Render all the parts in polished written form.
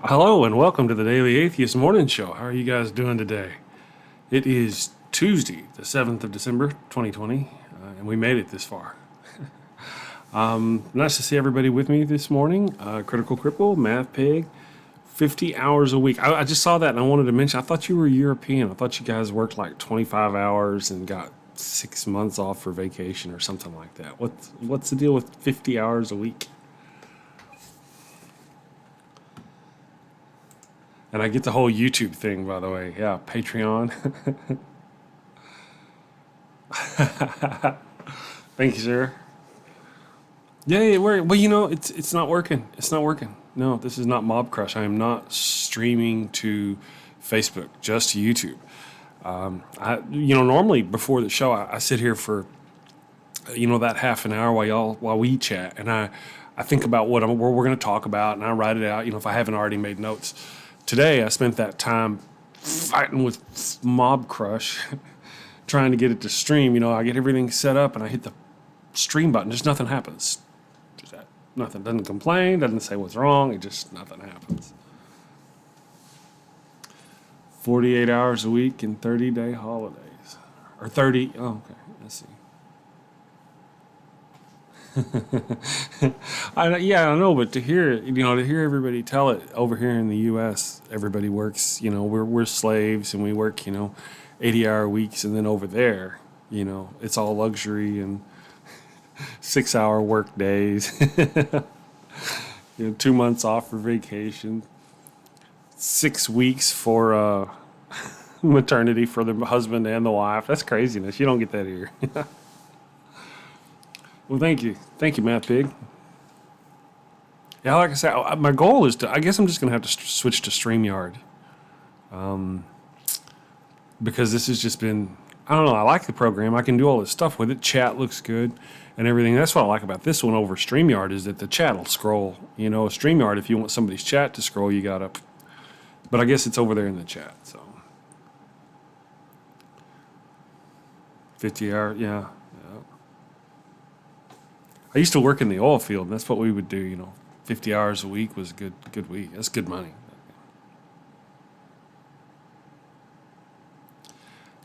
Hello and welcome to the Daily Atheist Morning Show. How are you guys doing today? It is Tuesday, the 7th of December, 2020, and we made it this far. Nice to see everybody with me this morning. Critical Cripple, Math Pig, 50 hours a week. I just saw that and I wanted to mention, I thought you were European. I thought you guys worked like 25 hours and got 6 months off for vacation or something like that. What's the deal with 50 hours a week? And I get the whole YouTube thing, by the way. Yeah, Patreon. Thank you, sir. Yeah, well, it's not working. It's not working. No, this is not Mob Crush. I am not streaming to Facebook, just YouTube. Normally before the show, I sit here for, that half an hour while we chat, and I think about what we're going to talk about, and I write it out. If I haven't already made notes. Today, I spent that time fighting with Mob Crush, trying to get it to stream. I get everything set up and I hit the stream button. Just nothing happens. Just that. Nothing. Doesn't complain, doesn't say what's wrong. It just nothing happens. 48 hours a week and 30-day holidays. Or 30. Oh, okay. Let's see. I know, but to hear everybody tell it over here in the U.S., everybody works. We're slaves and we work 80-hour weeks, and then over there, it's all luxury and 6-hour work days. 2 months off for vacation, 6 weeks for maternity for the husband and the wife. That's craziness. You don't get that here. Well, thank you, Matt Pig. Yeah, like I said, my goal is I guess I'm just gonna have to switch to StreamYard, because this has just been. I don't know. I like the program. I can do all this stuff with it. Chat looks good, and everything. That's what I like about this one over StreamYard is that the chat will scroll. StreamYard, if you want somebody's chat to scroll, you gotta. But I guess it's over there in the chat. So 50 hour, yeah. I used to work in the oil field, and that's what we would do. 50 hours a week was a good week. That's good money.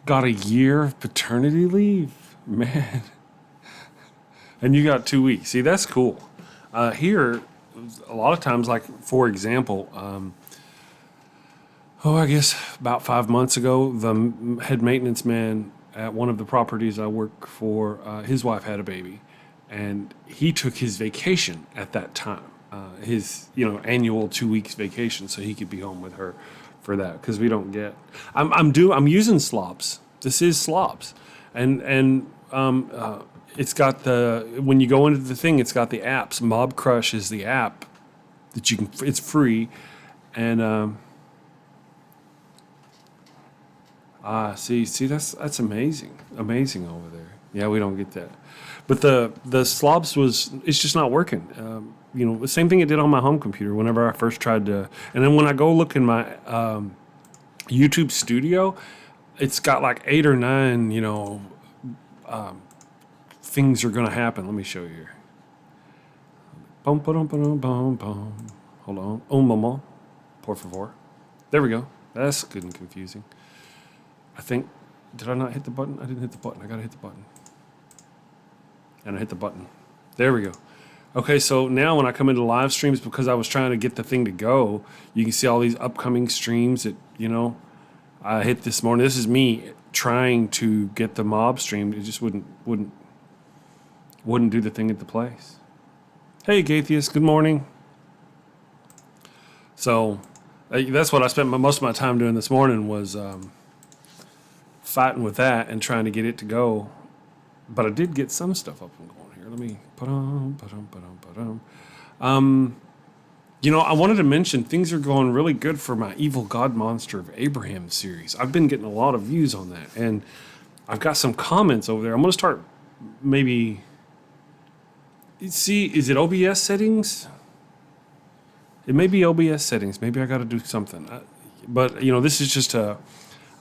Got a year of paternity leave, man. And you got 2 weeks. See, that's cool. Here, a lot of times, like for example, I guess about 5 months ago, the head maintenance man at one of the properties I work for, his wife had a baby. And he took his vacation at that time, his annual 2 weeks vacation, so he could be home with her for that. Because we don't get. I'm using Slops. This is Slops, and it's got when you go into the thing, it's got the apps. Mob Crush is the app that you can. It's free, and see that's amazing over there. Yeah, we don't get that. But the slobs it's just not working. The same thing it did on my home computer whenever I first tried to. And then when I go look in my YouTube studio, it's got like 8 or 9, things are going to happen. Let me show you here. Bum, ba-dum, ba-dum, bum, bum. Hold on. Mama. Por favor. There we go. That's good and confusing. I think, did I not hit the button? I didn't hit the button. I got to hit the button. And I hit the button. There we go. Okay, so now when I come into live streams, because I was trying to get the thing to go, you can see all these upcoming streams that, I hit this morning. This is me trying to get the mob streamed. It just wouldn't do the thing at the place. Hey, Atheist, good morning. So that's what I spent most of my time doing this morning was fighting with that and trying to get it to go. But I did get some stuff up and going here. Let me I wanted to mention things are going really good for my Evil God Monster of Abraham series. I've been getting a lot of views on that, and I've got some comments over there. I'm going to start maybe. See, is it OBS settings? It may be OBS settings. Maybe I got to do something. But this is just I'm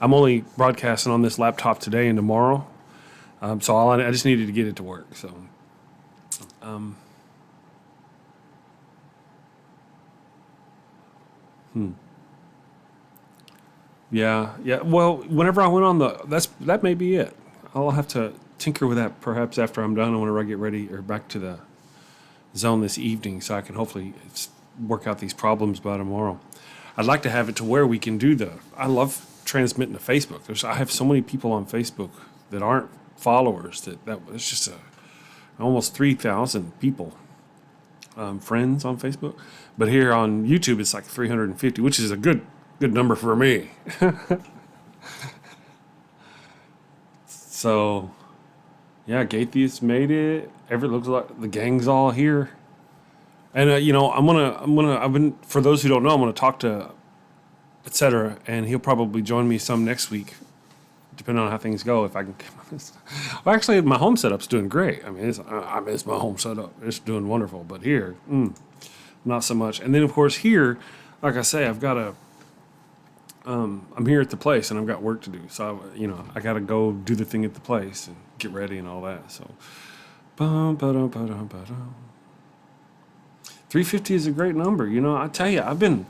only broadcasting on this laptop today and tomorrow. So I just needed to get it to work. So, Yeah, yeah. Well, whenever I went on that may be it. I'll have to tinker with that perhaps after I'm done, and whenever I get ready or back to the zone this evening, so I can hopefully work out these problems by tomorrow. I'd like to have it to where we can do I love transmitting to Facebook. I have so many people on Facebook that aren't followers that it's just almost 3,000 people, friends on Facebook. But here on YouTube, it's like 350, which is a good number for me. So, yeah, Atheist made it. Looks like the gang's all here. And I've been, for those who don't know, I'm gonna talk to etc. And he'll probably join me some next week, depending on how things go. If I can, well, actually, my home setup's doing great. I mean, it's my home setup. It's doing wonderful. But here, not so much. And then of course here, like I say, I've got I'm here at the place and I've got work to do. So I got to go do the thing at the place and get ready and all that. So, 350 is a great number. I tell you, I didn't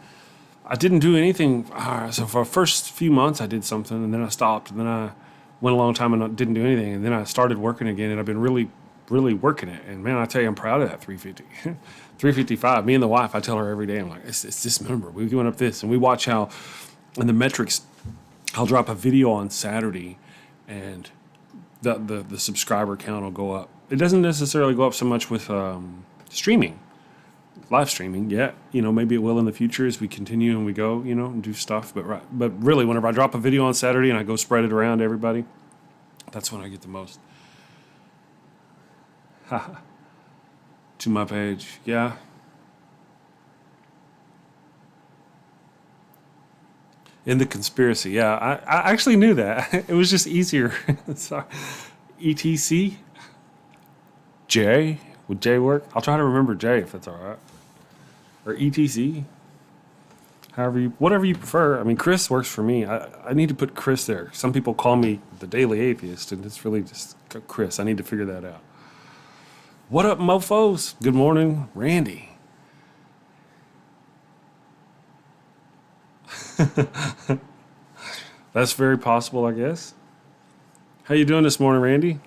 do anything. So for the first few months, I did something, and then I stopped, and then I went a long time and didn't do anything, and then I started working again, and I've been really, really working it. And man, I tell you, I'm proud of that 350, 355. Me and the wife, I tell her every day, I'm like, it's this number. We went up this, and we watch how, in the metrics, I'll drop a video on Saturday, and the subscriber count will go up. It doesn't necessarily go up so much with streaming. Live streaming, yeah, maybe it will in the future as we continue and we go, and do stuff. But really, whenever I drop a video on Saturday and I go spread it around to everybody, that's when I get the most. To my page, yeah. In the conspiracy, yeah, I actually knew that. It was just easier. Sorry. ETC? J? Would J work? I'll try to remember J if that's all right. Or ETC, whatever you prefer. I mean, Chris works for me. I need to put Chris there. Some people call me the Daily Atheist, and it's really just Chris. I need to figure that out. What up, mofos? Good morning, Randy. That's very possible, I guess. How you doing this morning, Randy?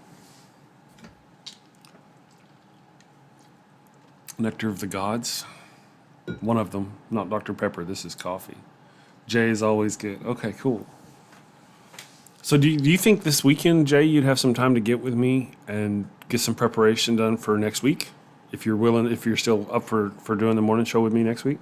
Nectar of the Gods. One of them, not Dr. Pepper. This is coffee. Jay is always good. Okay, cool. So do you think this weekend, Jay, you'd have some time to get with me and get some preparation done for next week? If you're willing, if you're still up for doing the morning show with me next week?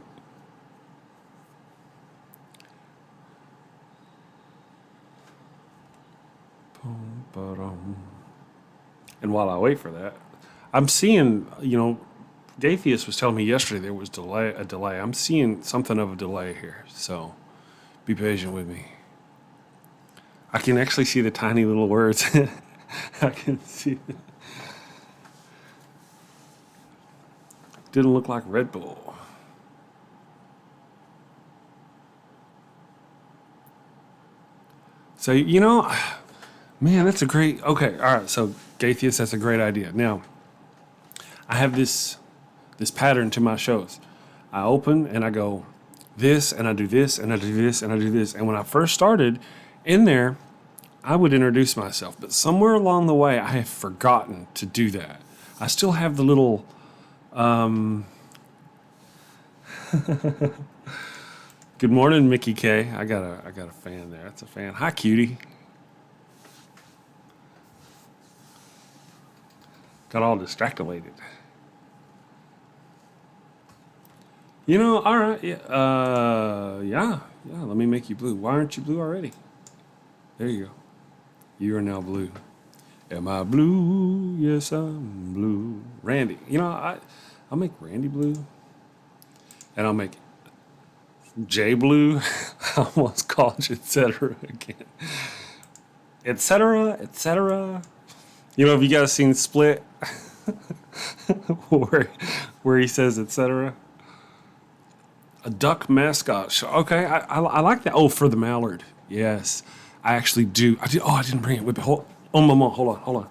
And while I wait for that, I'm seeing, Atheist was telling me yesterday there was a delay. I'm seeing something of a delay here, so be patient with me. I can actually see the tiny little words. I can see it. Didn't look like Red Bull. So, man, that's a great, okay, all right, so Atheist, that's a great idea. Now, I have this pattern to my shows. I open and I go this, and I do this, and I do this, and I do this. And when I first started in there, I would introduce myself. But somewhere along the way, I have forgotten to do that. I still have the little... Good morning, Mickey K. I got a fan there. That's a fan. Hi, cutie. Got all distracted. All right, yeah, let me make you blue. Why aren't you blue already? There you go. You are now blue. Am I blue? Yes, I'm blue. Randy. I'll make Randy blue. And I'll make Jay blue. I almost called you etc. again. Etc. Have you guys seen Split? where he says etc. A duck mascot. Okay, I like that. Oh, for the mallard. Yes, I actually do. I didn't bring it with me. Mama, hold on.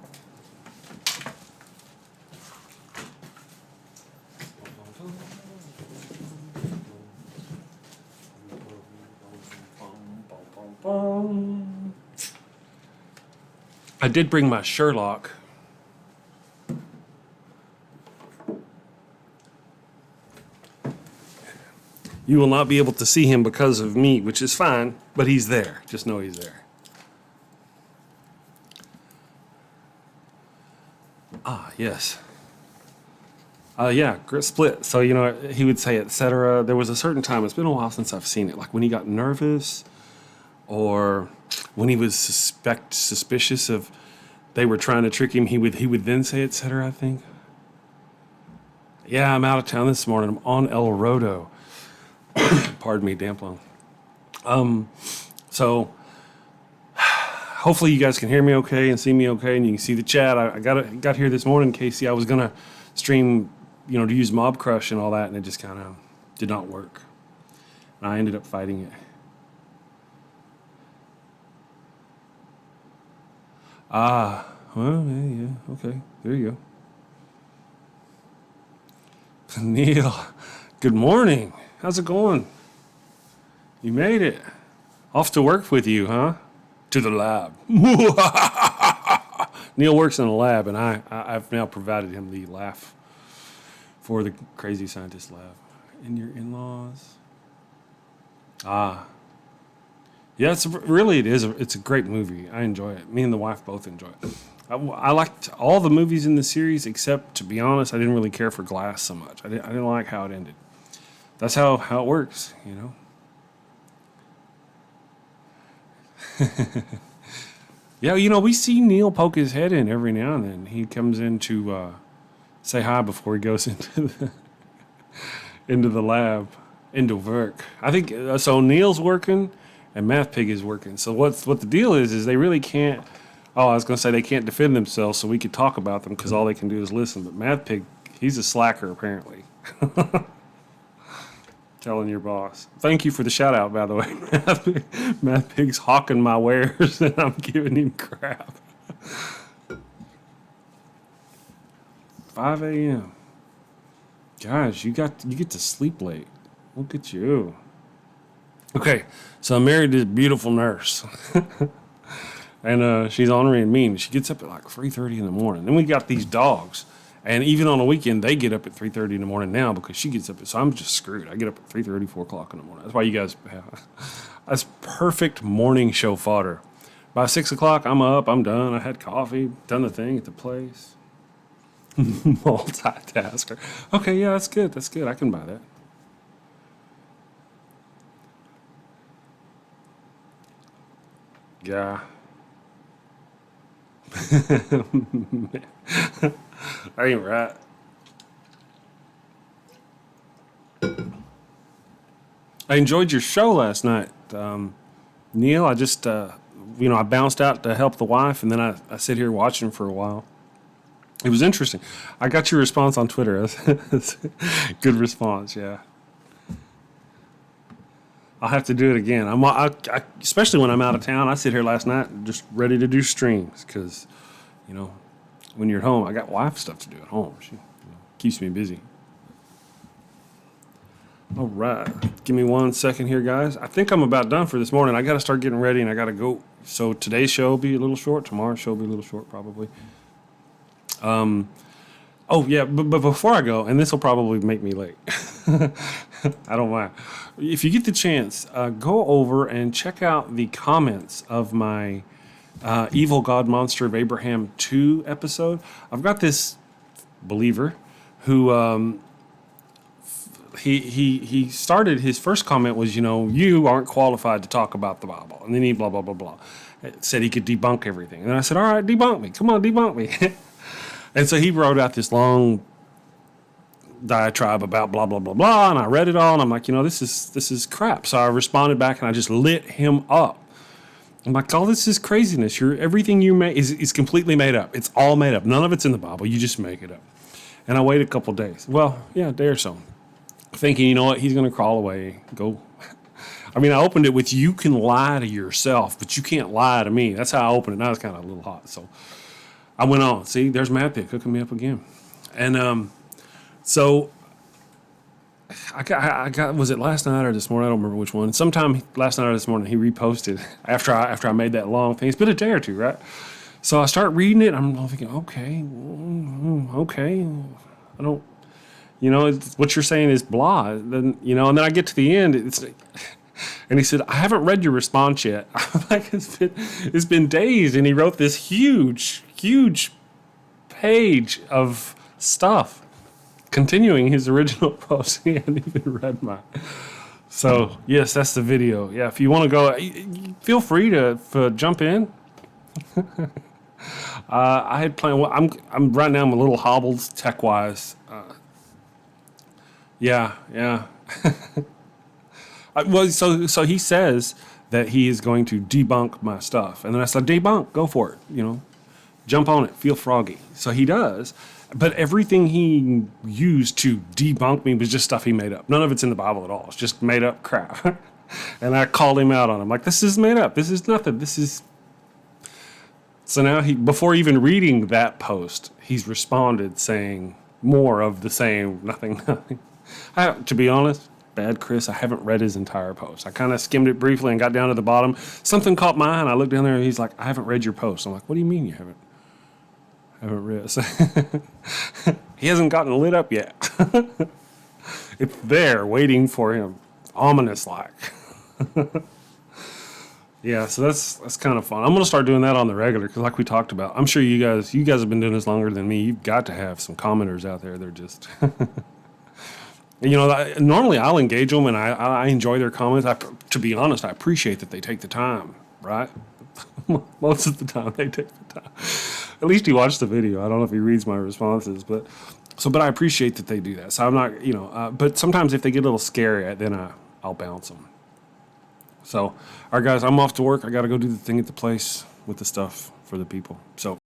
I did bring my Sherlock. You will not be able to see him because of me, which is fine, but he's there. Just know he's there. Ah, yes. Yeah, split. So, he would say, etc. There was a certain time, it's been a while since I've seen it, like when he got nervous or when he was suspicious of they were trying to trick him, he would then say, etc., I think. Yeah, I'm out of town this morning. I'm on El Rodo. Pardon me, damp lung. So hopefully you guys can hear me okay and see me okay, and you can see the chat. I got here this morning, Casey. I was gonna stream, to use Mob Crush and all that, and it just kind of did not work. And I ended up fighting it. Well, yeah, okay. There you go. Neil, good morning. How's it going? You made it. Off to work with you, huh? To the lab. Neil works in a lab, and I've now provided him the laugh for the Crazy Scientist lab. And your in-laws? Yeah, it's a great movie. I enjoy it. Me and the wife both enjoy it. I liked all the movies in the series, except, to be honest, I didn't really care for Glass so much. I didn't like how it ended. That's how it works, Yeah, we see Neil poke his head in every now and then. He comes in to say hi before he goes into the lab, into work. I think so. Neil's working and Math Pig is working. So what the deal is they really can't. Oh, I was going to say they can't defend themselves, so we could talk about them because all they can do is listen. But Math Pig, he's a slacker apparently. Telling your boss. Thank you for the shout out, by the way. Math Pig's hawking my wares and I'm giving him crap. 5 a.m. Guys, you get to sleep late. Look at you. Okay, so I'm married to this beautiful nurse. And she's ornery and mean. She gets up at like 3:30 in the morning. Then we got these dogs. And even on a weekend, they get up at 3:30 in the morning now because she gets up. So I'm just screwed. I get up at 3:30, 4 o'clock in the morning. That's why you guys that's perfect morning show fodder. By 6 o'clock, I'm up. I'm done. I had coffee, done the thing at the place. Multitasker. Okay, yeah, that's good. That's good. I can buy that. Yeah. I ain't right. I enjoyed your show last night, Neil. I just, I bounced out to help the wife, and then I sit here watching for a while. It was interesting. I got your response on Twitter. Good response, yeah. I'll have to do it again. Especially when I'm out of town. I sit here last night just ready to do streams because, when you're at home, I got wife stuff to do at home. She keeps me busy. All right. Give me 1 second here, guys. I think I'm about done for this morning. I got to start getting ready and I got to go. So today's show will be a little short. Tomorrow's show will be a little short probably. Oh, yeah, but before I go, and this will probably make me late. I don't mind. If you get the chance, go over and check out the comments of my Evil God Monster of Abraham 2 episode. I've got this believer who he started, his first comment was, you aren't qualified to talk about the Bible. And then he blah, blah, blah, blah. It said he could debunk everything. And I said, all right, debunk me. Come on, debunk me. And so he wrote out this long diatribe about blah, blah, blah, blah. And I read it all. And I'm like, this is crap. So I responded back and I just lit him up. I'm like, all this is craziness. Everything you make is completely made up. It's all made up. None of it's in the Bible. You just make it up. And I waited a couple days. Well, yeah, a day or so. Thinking, he's going to crawl away, go. I mean, I opened it with, you can lie to yourself, but you can't lie to me. That's how I opened it. Now it's kind of a little hot. So I went on. See, there's Matt there cooking me up again. And so was it last night or this morning? I don't remember which one. Sometime last night or this morning, he reposted after I made that long thing. It's been a day or two, right? So I start reading it. I'm thinking, okay, okay. I don't, what you're saying is blah. Then, and then I get to the end. And he said, I haven't read your response yet. I'm like, it's been days. And he wrote this huge, huge page of stuff, continuing his original post. He hadn't even read mine. So, yes, that's the video. Yeah, if you want to go, feel free to jump in. I had planned. Well, I'm right now. I'm a little hobbled tech wise. Yeah. So he says that he is going to debunk my stuff, and then I said, debunk, go for it. Jump on it, feel froggy. So he does, but everything he used to debunk me was just stuff he made up. None of it's in the Bible at all. It's just made up crap. And I called him out on him, like, this is made up. This is nothing. This is. So now before even reading that post, he's responded saying more of the same, nothing. To be honest, bad Chris, I haven't read his entire post. I kind of skimmed it briefly and got down to the bottom. Something caught my eye, and I looked down there, and he's like, I haven't read your post. I'm like, what do you mean you haven't read? So he hasn't gotten lit up yet. It's there waiting for him, ominous like. Yeah, so that's kind of fun. I'm going to start doing that on the regular because, like we talked about, I'm sure you guys have been doing this longer than me. You've got to have some commenters out there. They're just, normally I'll engage them and I enjoy their comments. To be honest, I appreciate that they take the time, right? Most of the time they take the time. At least he watched the video. I don't know if he reads my responses, but I appreciate that they do that. So I'm not, but sometimes if they get a little scary, then I'll bounce them. So, all right, guys, I'm off to work. I got to go do the thing at the place with the stuff for the people. So.